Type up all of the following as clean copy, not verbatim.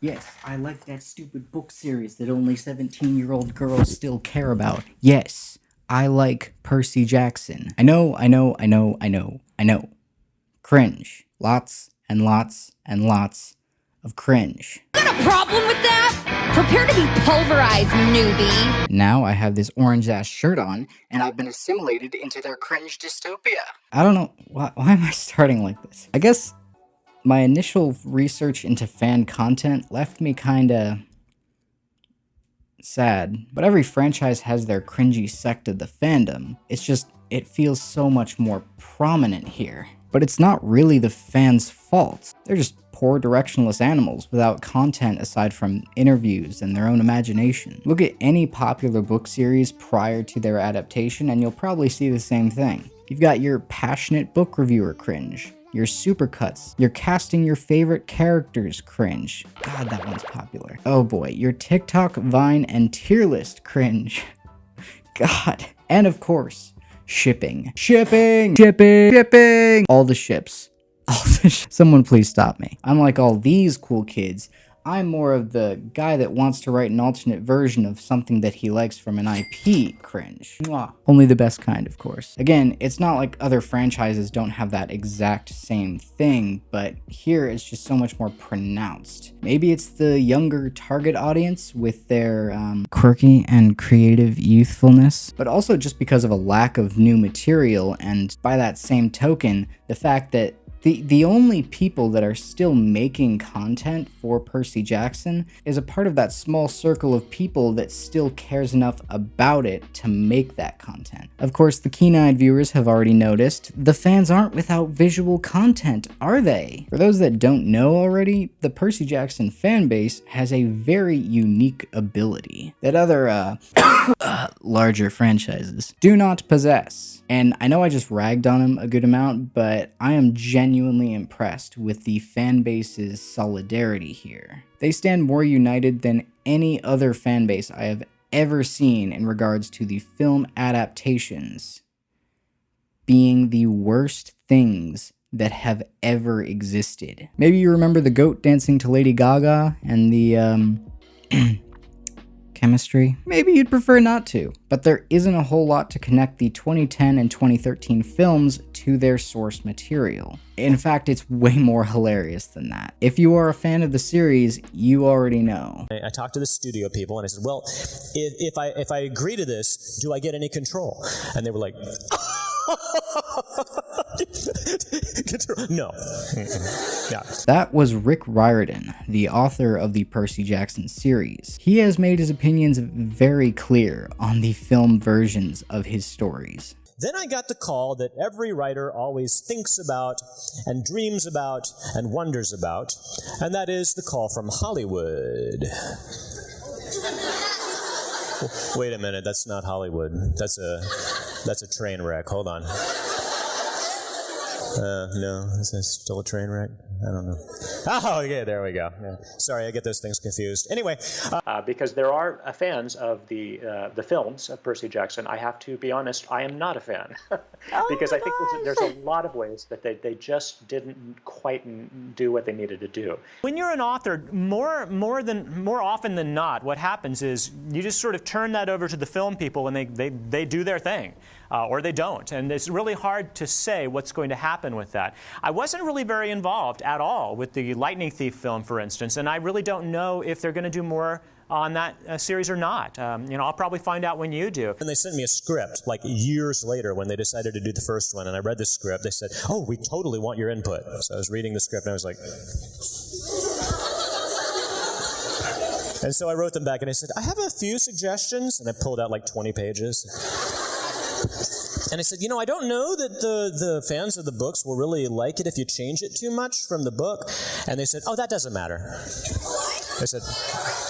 Yes, I like that stupid book series that only 17-year-old girls still care about. Yes, I like Percy Jackson. I know. Cringe. Lots and lots and lots of cringe. Got a problem with that? Prepare to be pulverized, newbie. Now I have this orange ass shirt on, and I've been assimilated into their cringe dystopia. I don't know, why am I starting like this? I guess my initial research into fan content left me kinda sad, but every franchise has their cringy sect of the fandom. It's just, it feels so much more prominent here. But it's not really the fans' fault. They're just poor directionless animals without content aside from interviews and their own imagination. Look at any popular book series prior to their adaptation and you'll probably see the same thing. You've got your passionate book reviewer cringe, your supercuts, your casting your favorite characters cringe. God, that one's popular. Oh boy, your TikTok, Vine, and tier list cringe. God. And of course, shipping. All the ships. Someone please stop me. Unlike all these cool kids, I'm more of the guy that wants to write an alternate version of something that he likes from an IP cringe. Mwah. Only the best kind, of course. Again, it's not like other franchises don't have that exact same thing, but here it's just so much more pronounced. Maybe it's the younger target audience with their quirky and creative youthfulness, but also just because of a lack of new material, and by that same token, the fact that the only people that are still making content for Percy Jackson is a part of that small circle of people that still cares enough about it to make that content. Of course, the keen-eyed viewers have already noticed, the fans aren't without visual content, are they? For those that don't know already, the Percy Jackson fanbase has a very unique ability that other larger franchises do not possess. And I know I just ragged on him a good amount, but I am genuinely impressed with the fanbase's solidarity here. They stand more united than any other fanbase I have ever seen in regards to the film adaptations being the worst things that have ever existed. Maybe you remember the goat dancing to Lady Gaga and the chemistry? Maybe you'd prefer not to, but there isn't a whole lot to connect the 2010 and 2013 films to their source material. In fact, it's way more hilarious than that. If you are a fan of the series, you already know. I talked to the studio people and I said, well, if I agree to this, do I get any control? And they were like, no. Yeah. That was Rick Riordan, the author of the Percy Jackson series. He has made his opinions very clear on the film versions of his stories. Then I got the call that every writer always thinks about and dreams about and wonders about, and that is the call from Hollywood. Wait a minute, that's not Hollywood. That's a train wreck. Hold on. No, is this still a train wreck? I don't know. Oh, yeah, there we go. Yeah. Sorry, I get those things confused. Anyway. Because there are fans of the films of Percy Jackson, I have to be honest, I am not a fan. Because I think there's a lot of ways that they just didn't quite do what they needed to do. When you're an author, more often than not, what happens is you just sort of turn that over to the film people and they do their thing. Or they don't. And it's really hard to say what's going to happen with that. I wasn't really very involved at all with the Lightning Thief film, for instance, and I really don't know if they're going to do more on that series or not. I'll probably find out when you do. And they sent me a script like years later when they decided to do the first one, and I read the script. They said, oh, we totally want your input. So I was reading the script and I was like... And so I wrote them back and I said, I have a few suggestions, and I pulled out like 20 pages. And I said, I don't know that the fans of the books will really like it if you change it too much from the book. And they said, oh, that doesn't matter. I said,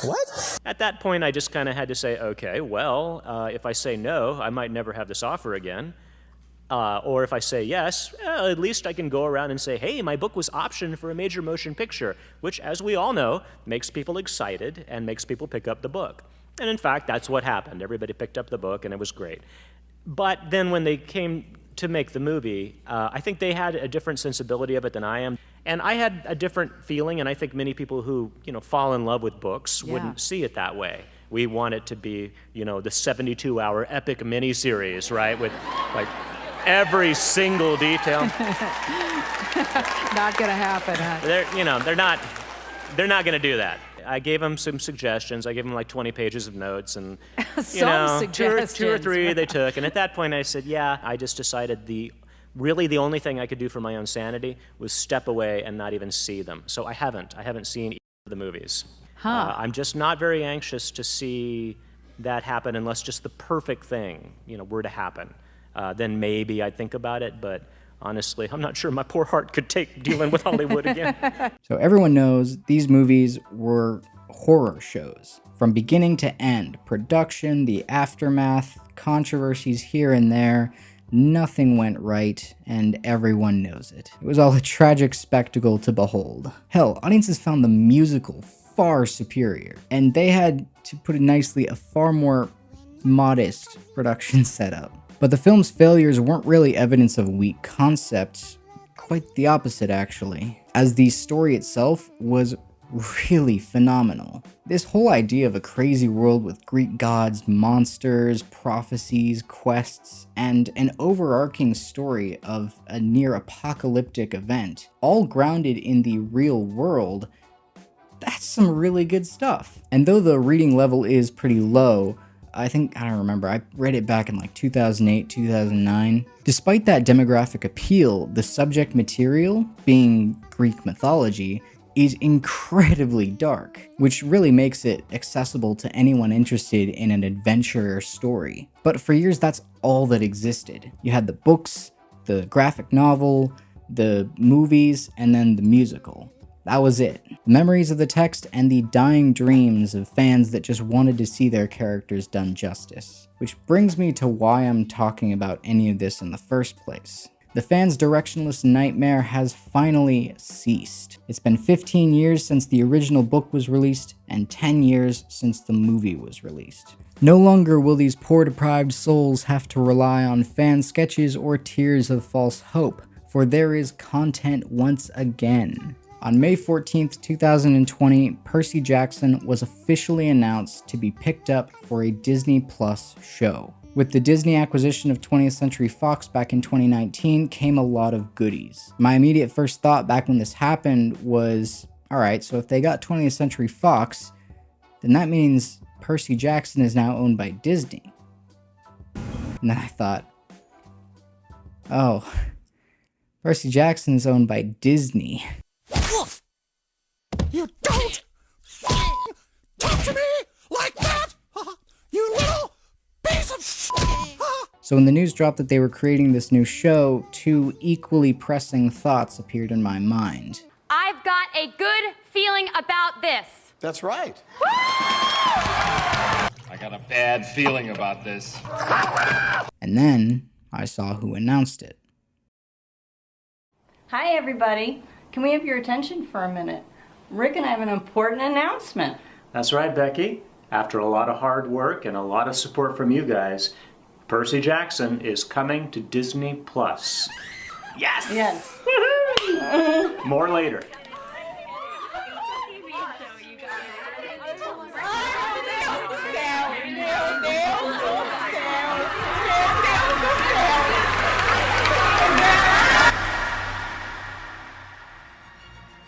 what? At that point, I just kind of had to say, okay, well, if I say no, I might never have this offer again. Or if I say yes, at least I can go around and say, hey, my book was optioned for a major motion picture, which, as we all know, makes people excited and makes people pick up the book. And in fact, that's what happened. Everybody picked up the book, and it was great. But then when they came to make the movie. I think they had a different sensibility of it than I am. And I had a different feeling, and I think many people who, fall in love with books wouldn't see it that way. We want it to be, the 72-hour epic miniseries, right? With, like, every single detail. Not gonna happen, huh? They're not gonna do that. I gave them some suggestions. I gave them like 20 pages of notes, and two or three they took. And at that point, I said, "Yeah." I just decided really the only thing I could do for my own sanity was step away and not even see them. So I haven't seen either of the movies. I'm just not very anxious to see that happen unless just the perfect thing, were to happen. Then maybe I'd think about it, but honestly, I'm not sure my poor heart could take dealing with Hollywood again. So everyone knows these movies were horror shows. From beginning to end, production, the aftermath, controversies here and there, nothing went right, and everyone knows it. It was all a tragic spectacle to behold. Hell, audiences found the musical far superior, and they had, to put it nicely, a far more modest production setup. But the film's failures weren't really evidence of weak concepts, quite the opposite actually, as the story itself was really phenomenal. This whole idea of a crazy world with Greek gods, monsters, prophecies, quests, and an overarching story of a near-apocalyptic event, all grounded in the real world, that's some really good stuff. And though the reading level is pretty low, I don't remember, I read it back in like 2008, 2009. Despite that demographic appeal, the subject material, being Greek mythology, is incredibly dark, which really makes it accessible to anyone interested in an adventure or story. But for years, that's all that existed. You had the books, the graphic novel, the movies, and then the musical. That was it. Memories of the text and the dying dreams of fans that just wanted to see their characters done justice. Which brings me to why I'm talking about any of this in the first place. The fans' directionless nightmare has finally ceased. It's been 15 years since the original book was released, and 10 years since the movie was released. No longer will these poor deprived souls have to rely on fan sketches or tears of false hope, for there is content once again. On May 14th, 2020, Percy Jackson was officially announced to be picked up for a Disney Plus show. With the Disney acquisition of 20th Century Fox back in 2019 came a lot of goodies. My immediate first thought back when this happened was, alright, so if they got 20th Century Fox, then that means Percy Jackson is now owned by Disney. And then I thought, oh, Percy Jackson is owned by Disney. Wolf! You don't talk to me like that! You little piece of shit! So when the news dropped that they were creating this new show, two equally pressing thoughts appeared in my mind. I've got a good feeling about this. That's right. I got a bad feeling about this. And then I saw who announced it. Hi everybody. Can we have your attention for a minute? Rick and I have an important announcement. That's right, Becky. After a lot of hard work and a lot of support from you guys, Percy Jackson is coming to Disney Plus. Yes! Yes. More later.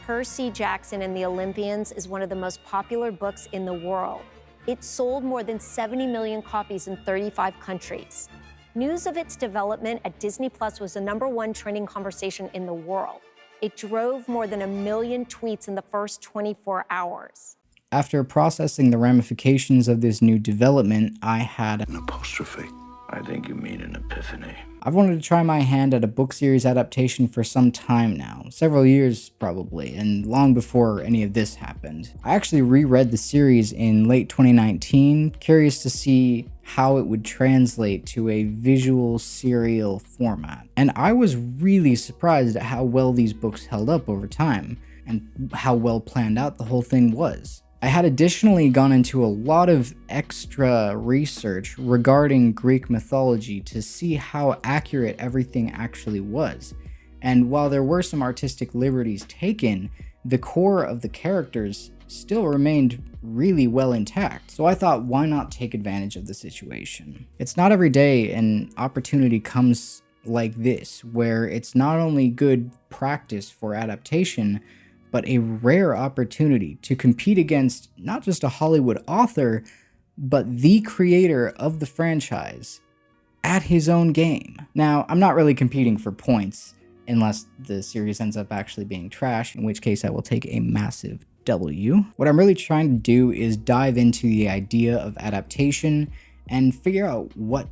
Percy Jackson and the Olympians is one of the most popular books in the world. It sold more than 70 million copies in 35 countries. News of its development at Disney Plus was the #1 trending conversation in the world. It drove more than 1 million tweets in the first 24 hours. After processing the ramifications of this new development, I had An apostrophe. I think you mean an epiphany. I've wanted to try my hand at a book series adaptation for some time now, several years probably, and long before any of this happened. I actually reread the series in late 2019, curious to see how it would translate to a visual serial format. And I was really surprised at how well these books held up over time, and how well planned out the whole thing was. I had additionally gone into a lot of extra research regarding Greek mythology to see how accurate everything actually was. And while there were some artistic liberties taken, the core of the characters still remained really well intact. So I thought, why not take advantage of the situation? It's not every day an opportunity comes like this, where it's not only good practice for adaptation, but a rare opportunity to compete against not just a Hollywood author, but the creator of the franchise at his own game. Now, I'm not really competing for points, unless the series ends up actually being trash, in which case I will take a massive W. What I'm really trying to do is dive into the idea of adaptation and figure out what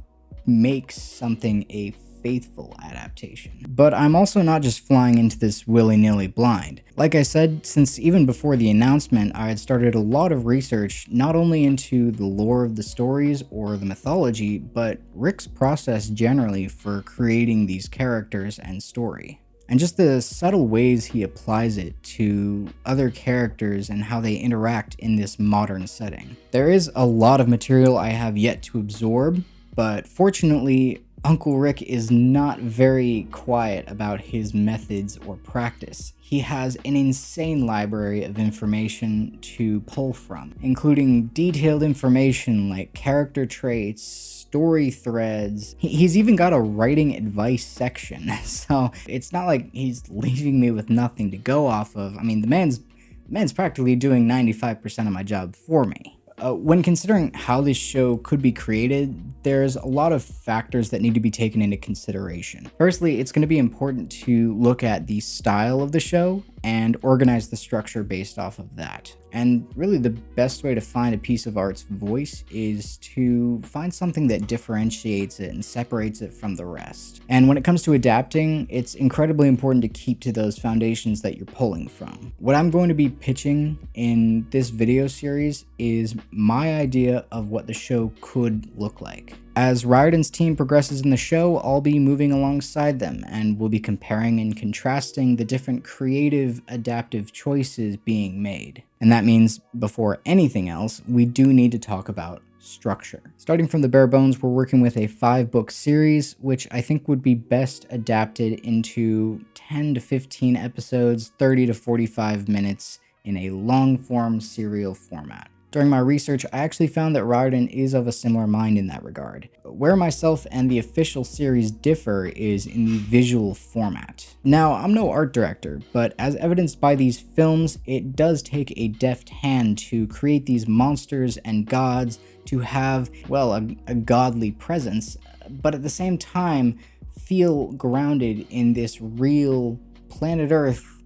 makes something a faithful adaptation. But I'm also not just flying into this willy-nilly blind. Like I said, since even before the announcement, I had started a lot of research not only into the lore of the stories or the mythology, but Rick's process generally for creating these characters and story. And just the subtle ways he applies it to other characters and how they interact in this modern setting. There is a lot of material I have yet to absorb, but fortunately, Uncle Rick is not very quiet about his methods or practice. He has an insane library of information to pull from, including detailed information like character traits, story threads. He's even got a writing advice section, so it's not like he's leaving me with nothing to go off of. I mean, the man's practically doing 95% of my job for me. When considering how this show could be created, there's a lot of factors that need to be taken into consideration. Firstly, it's going to be important to look at the style of the show and organize the structure based off of that. And really the best way to find a piece of art's voice is to find something that differentiates it and separates it from the rest. And when it comes to adapting, it's incredibly important to keep to those foundations that you're pulling from. What I'm going to be pitching in this video series is my idea of what the show could look like. As Riordan's team progresses in the show, I'll be moving alongside them, and we'll be comparing and contrasting the different creative, adaptive choices being made. And that means, before anything else, we do need to talk about structure. Starting from the bare bones, we're working with a 5-book series, which I think would be best adapted into 10 to 15 episodes, 30 to 45 minutes in a long-form serial format. During my research, I actually found that Riordan is of a similar mind in that regard. Where myself and the official series differ is in the visual format. Now, I'm no art director, but as evidenced by these films, it does take a deft hand to create these monsters and gods to have, well, a godly presence, but at the same time, feel grounded in this real planet Earth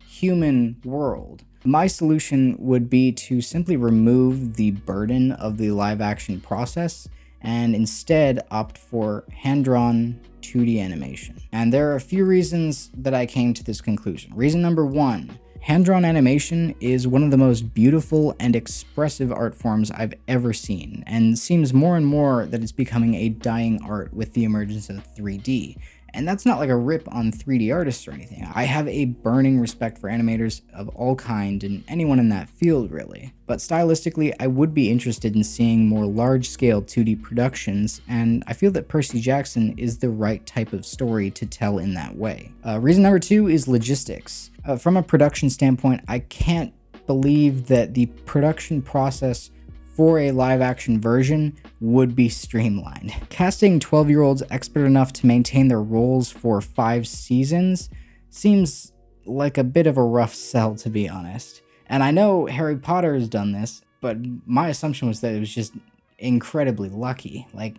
human world. My solution would be to simply remove the burden of the live action process and instead opt for hand-drawn 2D animation. And there are a few reasons that I came to this conclusion. Reason number 1, hand-drawn animation is one of the most beautiful and expressive art forms I've ever seen, and seems more and more that it's becoming a dying art with the emergence of 3D. And that's not like a rip on 3D artists or anything. I have a burning respect for animators of all kind and anyone in that field really. But stylistically, I would be interested in seeing more large-scale 2D productions, and I feel that Percy Jackson is the right type of story to tell in that way. Reason number 2 is logistics. From a production standpoint, I can't believe that the production process for a live-action version would be streamlined. Casting 12-year-olds expert enough to maintain their roles for 5 seasons seems like a bit of a rough sell, to be honest. And I know Harry Potter has done this, but my assumption was that it was just incredibly lucky, like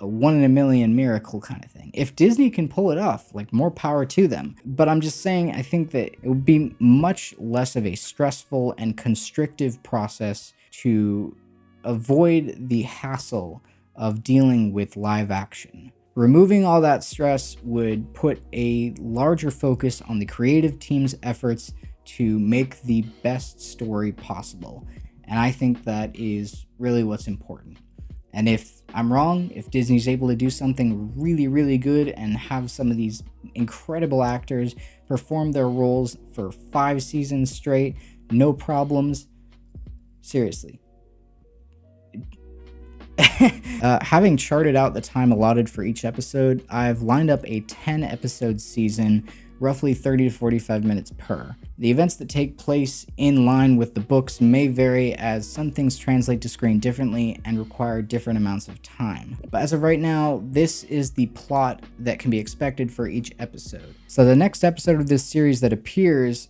a 1 in a million miracle kind of thing. If Disney can pull it off, like, more power to them. But I'm just saying, I think that it would be much less of a stressful and constrictive process to avoid the hassle of dealing with live action. Removing all that stress would put a larger focus on the creative team's efforts to make the best story possible. And I think that is really what's important. And if I'm wrong, if Disney's able to do something really, really good and have some of these incredible actors perform their roles for 5 seasons straight, no problems, Seriously. Having charted out the time allotted for each episode, I've lined up a 10-episode season, roughly 30 to 45 minutes per. The events that take place in line with the books may vary, as some things translate to screen differently and require different amounts of time. But as of right now, this is the plot that can be expected for each episode. So the next episode of this series that appears,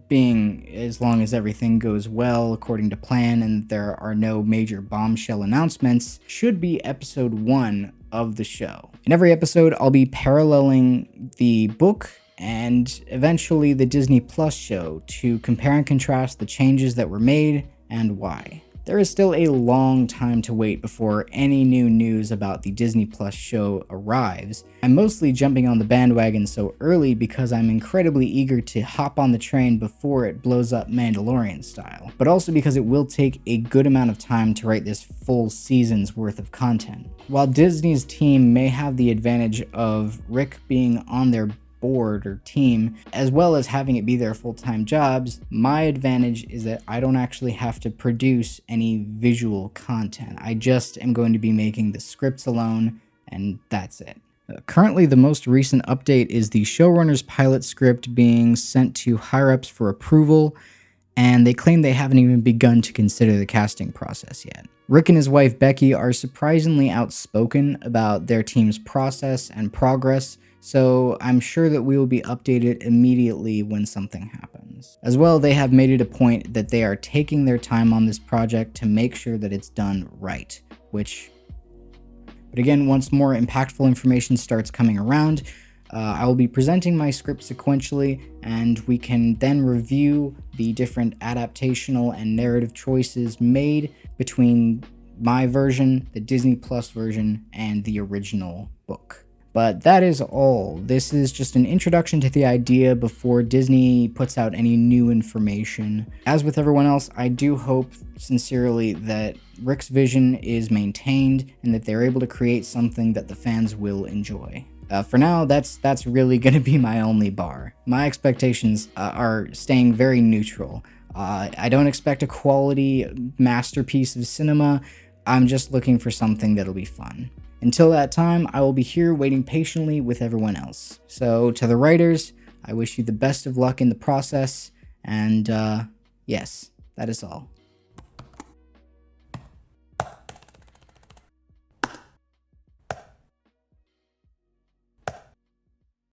being as long as everything goes well according to plan and there are no major bombshell announcements, should be episode 1 of the show. In every episode, I'll be paralleling the book and eventually the Disney Plus show to compare and contrast the changes that were made and why. There is still a long time to wait before any new news about the Disney Plus show arrives. I'm mostly jumping on the bandwagon so early because I'm incredibly eager to hop on the train before it blows up Mandalorian style, but also because it will take a good amount of time to write this full season's worth of content. While Disney's team may have the advantage of Rick being on their board or team, as well as having it be their full-time jobs, my advantage is that I don't actually have to produce any visual content. I just am going to be making the scripts alone, and that's it. Currently, the most recent update is the showrunner's pilot script being sent to higher-ups for approval, and they claim they haven't even begun to consider the casting process yet. Rick and his wife Becky are surprisingly outspoken about their team's process and progress, so I'm sure that we will be updated immediately when something happens. As well, they have made it a point that they are taking their time on this project to make sure that it's done right, but again, once more impactful information starts coming around, I will be presenting my script sequentially, and we can then review the different adaptational and narrative choices made between my version, the Disney Plus version, and the original book. But that is all. This is just an introduction to the idea before Disney puts out any new information. As with everyone else, I do hope sincerely that Rick's vision is maintained and that they're able to create something that the fans will enjoy. For now, that's really going to be my only bar. My expectations are staying very neutral. I don't expect a quality masterpiece of cinema. I'm just looking for something that'll be fun. Until that time, I will be here waiting patiently with everyone else. So to the writers, I wish you the best of luck in the process, and yes, that is all.